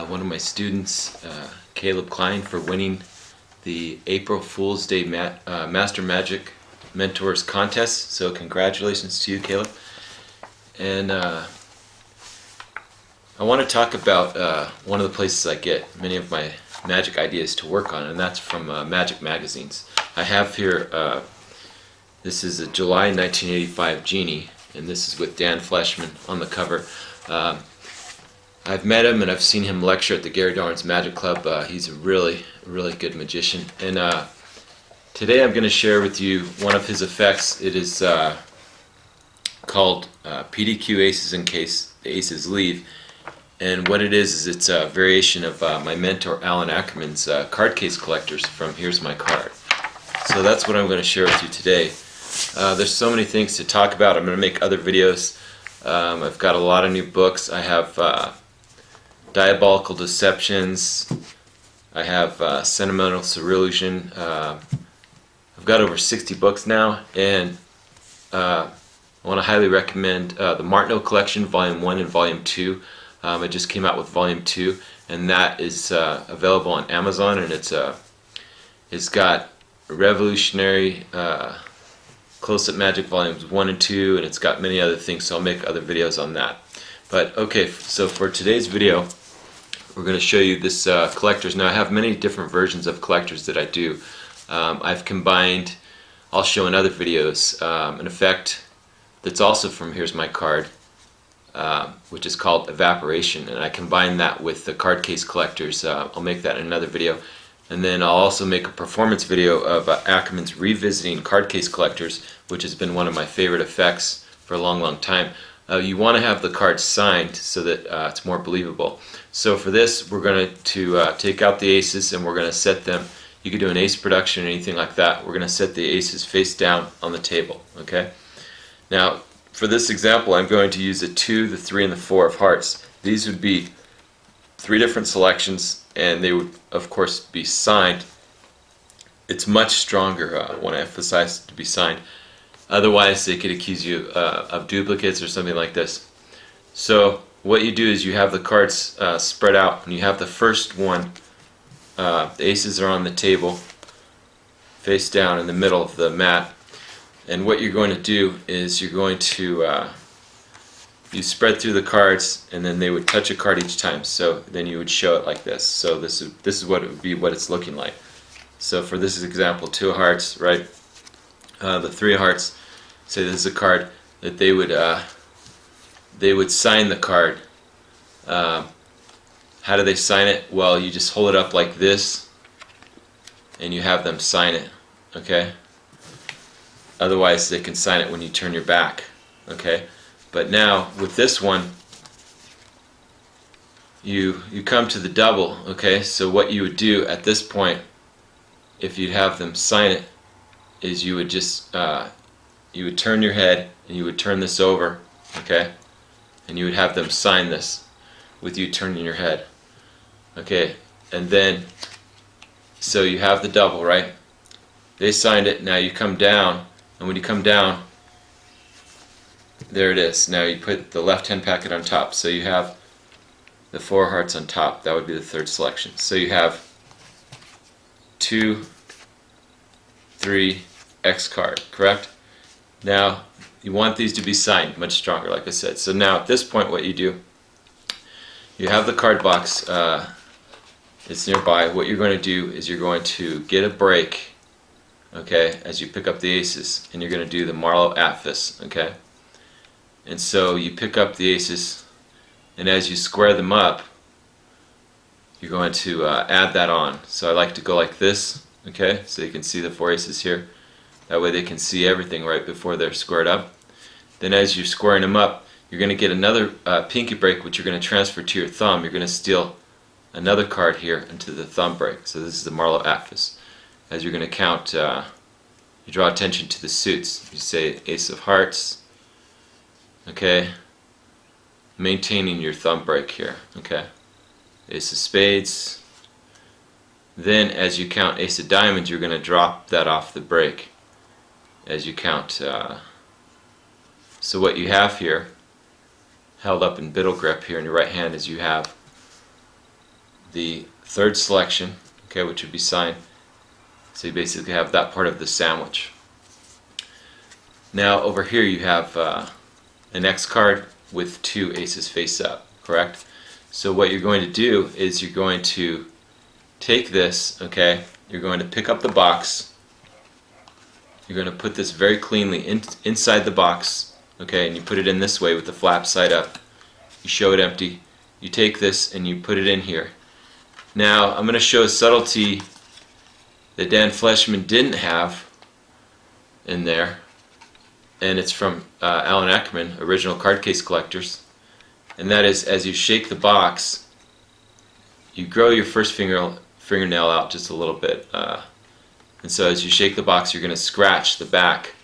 one of my students, Caleb Klein, for winning the April Fool's Day Master Magic Mentors Contest. So congratulations to you, Caleb. And I want to talk about one of the places I get many of my magic ideas to work on, and that's from magic magazines. I have here, this is a July 1985 Genie, and this is with Dan Fleshman on the cover. I've met him and I've seen him lecture at the Gary Darwin's Magic Club. He's a really good magician. And today I'm going to share with you one of his effects. It is called PDQ Aces in case the aces leave. And what it is it's a variation of my mentor Allan Ackerman's card case collectors from Here's My Card. So that's what I'm going to share with you today. There's so many things to talk about. I'm going to make other videos. I've got a lot of new books. I have Diabolical Deceptions. I have Sentimental Surrealism. I've got over 60 books now, and I want to highly recommend the Martineau collection, Volume 1 and Volume 2. I just came out with Volume 2, and that is available on Amazon, and it's got revolutionary close-up magic volumes 1 and 2, and it's got many other things, so I'll make other videos on that. But okay, so for today's video we're going to show you this collectors. Now I have many different versions of collectors that I do. I've combined, I'll show in other videos, an effect that's also from Here's My Card, which is called Evaporation, and I combine that with the card case collectors. I'll make that in another video. And then I'll also make a performance video of Ackerman's Revisiting Card Case Collectors, which has been one of my favorite effects for a long time. You want to have the cards signed so that it's more believable. So for this, we're going to take out the aces and we're going to set them. You could do an ace production or anything like that. We're going to set the aces face down on the table. Okay. Now, for this example, I'm going to use the 2, the 3, and the 4 of hearts. These would be 3 different selections, and they would of course be signed. It's much stronger when I emphasize to be signed. Otherwise they could accuse you of duplicates or something like this. So what you do is you have the cards spread out, and you have the first one, the aces are on the table face down in the middle of the mat, and what you're going to do is you're going to you spread through the cards, and then they would touch a card each time. So then you would show it like this. So this is what it would be, what it's looking like. So for this example, 2 of hearts, right? The 3 of hearts. Say this is a card that they would sign the card. How do they sign it? Well, you just hold it up like this, and you have them sign it. Okay. Otherwise, they can sign it when you turn your back. Okay. But now with this one, you come to the double. Okay, so what you would do at this point, if you'd have them sign it, is you would just you would turn your head and you would turn this over. Okay, and you would have them sign this with you turning your head. Okay, and then so you have the double, right? They signed it. Now you come down, and when you come down, there it is. Now you put the left hand packet on top, so you have the 4 hearts on top. That would be the 3rd selection. So you have 2, 3, X card, correct? Now you want these to be signed much stronger, like I said. So now at this point, what you do, you have the card box, it's nearby. What you're going to do is you're going to get a break, okay, as you pick up the aces, and you're going to do the Marlowe Atlas, okay? And so you pick up the aces, and as you square them up, you're going to add that on. So I like to go like this, okay, so you can see the 4 aces here. That way they can see everything right before they're squared up. Then as you're squaring them up, you're going to get another pinky break, which you're going to transfer to your thumb. You're going to steal another card here into the thumb break. So this is the Marlowe Atlas. As you're going to count, you draw attention to the suits. You say Ace of Hearts. Okay, maintaining your thumb break here. Okay, Ace of Spades. Then as you count Ace of Diamonds, you're going to drop that off the break as you count. So what you have here, held up in biddle grip here in your right hand, is you have the third selection, okay, which would be signed. So you basically have that part of the sandwich. Now over here you have an X card with 2 aces face up, correct? So what you're going to do is you're going to take this, okay, you're going to pick up the box, you're going to put this very cleanly inside the box, okay, and you put it in this way with the flap side up. You show it empty, you take this and you put it in here. Now I'm going to show a subtlety that Dan Fleshman didn't have in there, and it's from Allan Ackerman, original card case collectors, and that is, as you shake the box, you grow your first fingernail out just a little bit, and so as you shake the box you're going to scratch the back,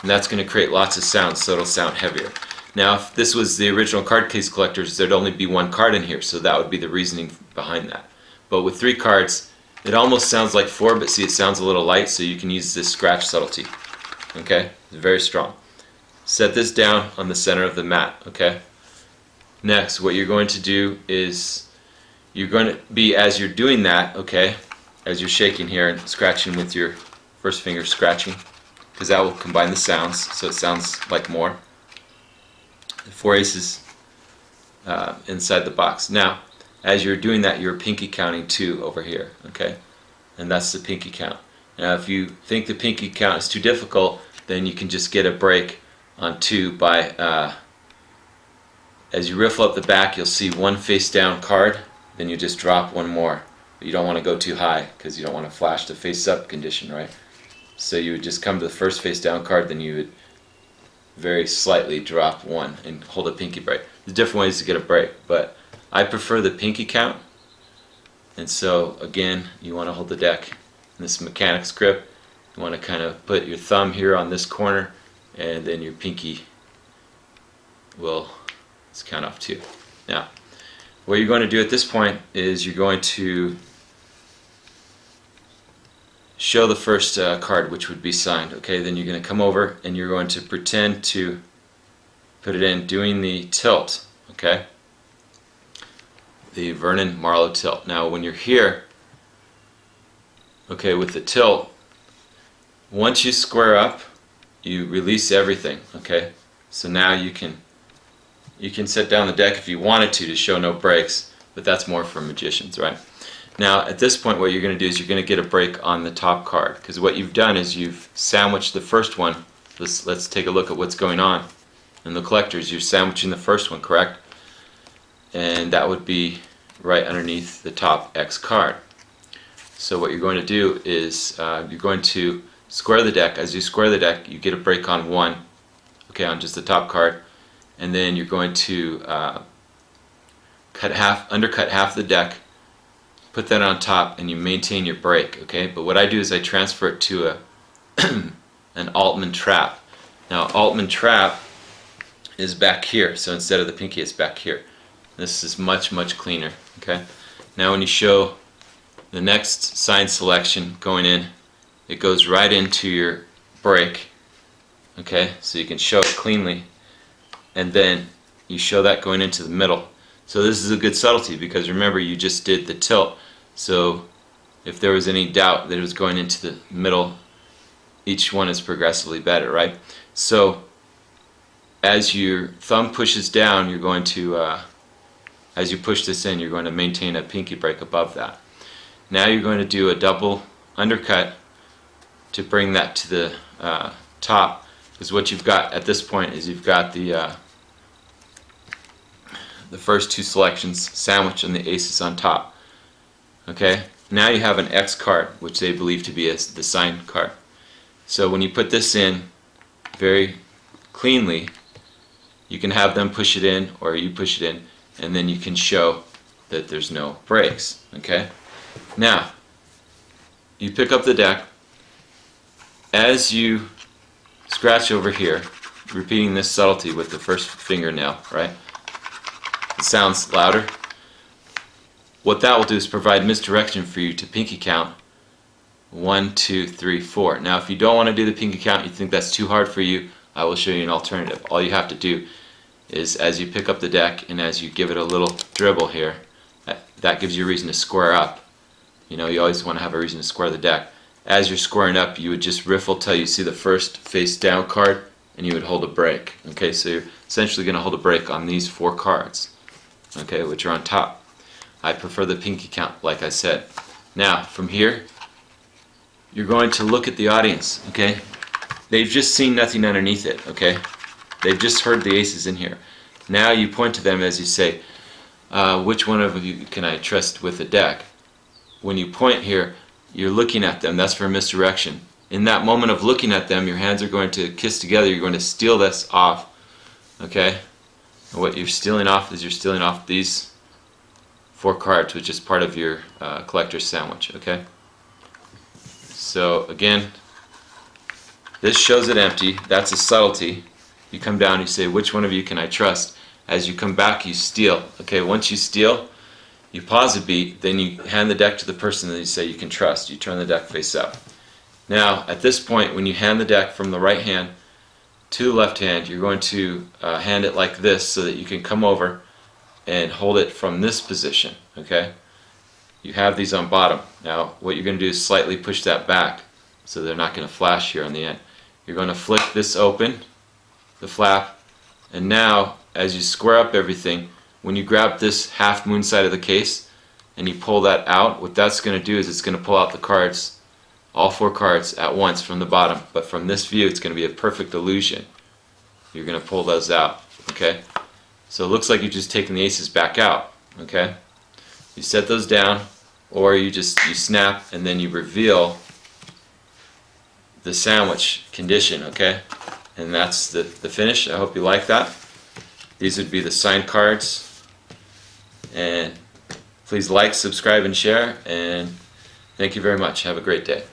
and that's going to create lots of sounds, so it'll sound heavier. Now if this was the original card case collectors, there'd only be 1 card in here, so that would be the reasoning behind that. But with 3 cards, it almost sounds like 4, but see, it sounds a little light, so you can use this scratch subtlety. Okay? It's very strong. Set this down on the center of the mat. Okay? Next, what you're going to do is you're going to be, as you're doing that, okay, as you're shaking here and scratching with your first finger, scratching, because that will combine the sounds, so it sounds like more. 4 aces inside the box. Now, as you're doing that, you're pinky counting 2 over here, okay? And that's the pinky count. Now, if you think the pinky count is too difficult, then you can just get a break on 2 by, as you riffle up the back, you'll see 1 face down card, then you just drop 1 more. But you don't want to go too high because you don't want to flash the face up condition, right? So you would just come to the first face down card, then you would very slightly drop 1 and hold a pinky break. There's different ways to get a break, but I prefer the pinky count, and so again you want to hold the deck in this mechanics grip. You want to kind of put your thumb here on this corner, and then your pinky will count off 2. Now what you're going to do at this point is you're going to show the first card, which would be signed. Okay, then you're going to come over and you're going to pretend to put it in doing the tilt, okay? The Vernon Marlowe tilt. Now when you're here, okay, with the tilt, once you square up, you release everything, okay? So now you can set down the deck if you wanted to show no breaks, but that's more for magicians, right? Now at this point what you're going to do is you're going to get a break on the top card, because what you've done is you've sandwiched the first one. Let's take a look at what's going on in the collectors. You're sandwiching the first one, correct? And that would be right underneath the top X card. So what you're going to do is you're going to square the deck. As you square the deck, you get a break on 1, okay, on just the top card, and then you're going to undercut half the deck, put that on top, and you maintain your break, okay? But what I do is I transfer it to an Altman trap. Now Altman trap is back here, so instead of the pinky it's back here. This is much cleaner, okay? Now when you show the next sign selection going in, it goes right into your break, okay? So you can show it cleanly, and then you show that going into the middle. So this is a good subtlety, because remember you just did the tilt, so if there was any doubt that it was going into the middle, each one is progressively better, right? So as your thumb pushes down, you're going to as you push this in, you're going to maintain a pinky break above that. Now you're going to do a double undercut to bring that to the top, because what you've got at this point is you've got the first 2 selections sandwiched and the aces on top. Okay, now you have an X card, which they believe to be the signed card. So when you put this in very cleanly, you can have them push it in or you push it in, and then you can show that there's no breaks. Okay, now you pick up the deck. As you scratch over here, repeating this subtlety with the first fingernail, right? It sounds louder. What that will do is provide misdirection for you to pinky count 1, 2, 3, 4. Now if you don't want to do the pinky count, you think that's too hard for you, I will show you an alternative. All you have to do is, as you pick up the deck and as you give it a little dribble here, That gives you a reason to square up. You know, you always want to have a reason to square the deck. As you're squaring up, you would just riffle till you see the first face down card, and you would hold a break. Okay, so you're essentially going to hold a break on these 4 cards, okay, which are on top. I prefer the pinky count, like I said. Now, from here, you're going to look at the audience, okay? They've just seen nothing underneath it, okay? They've just heard the aces in here. Now you point to them as you say, which one of you can I trust with the deck? When you point here, you're looking at them. That's for misdirection. In that moment of looking at them, your hands are going to kiss together. You're going to steal this off, okay? And what you're stealing off is you're stealing off these 4 cards, which is part of your collector's sandwich, okay? So again, this shows it empty. That's a subtlety. You come down, you say, which one of you can I trust? As you come back, you steal. Okay, once you steal, you pause a beat, then you hand the deck to the person that you say you can trust. You turn the deck face up. Now, at this point, when you hand the deck from the right hand to the left hand, you're going to hand it like this so that you can come over and hold it from this position, okay? You have these on bottom. Now, what you're going to do is slightly push that back so they're not going to flash here on the end. You're going to flick this open, the flap, and now, as you square up everything, when you grab this half moon side of the case and you pull that out, what that's going to do is it's going to pull out the cards, all 4 cards at once from the bottom. But from this view, it's going to be a perfect illusion. You're going to pull those out, okay? So it looks like you're just taking the aces back out, okay? You set those down, or you snap and then you reveal the sandwich condition, okay? And that's the finish. I hope you like that. These would be the signed cards. And please like, subscribe, and share. And thank you very much. Have a great day.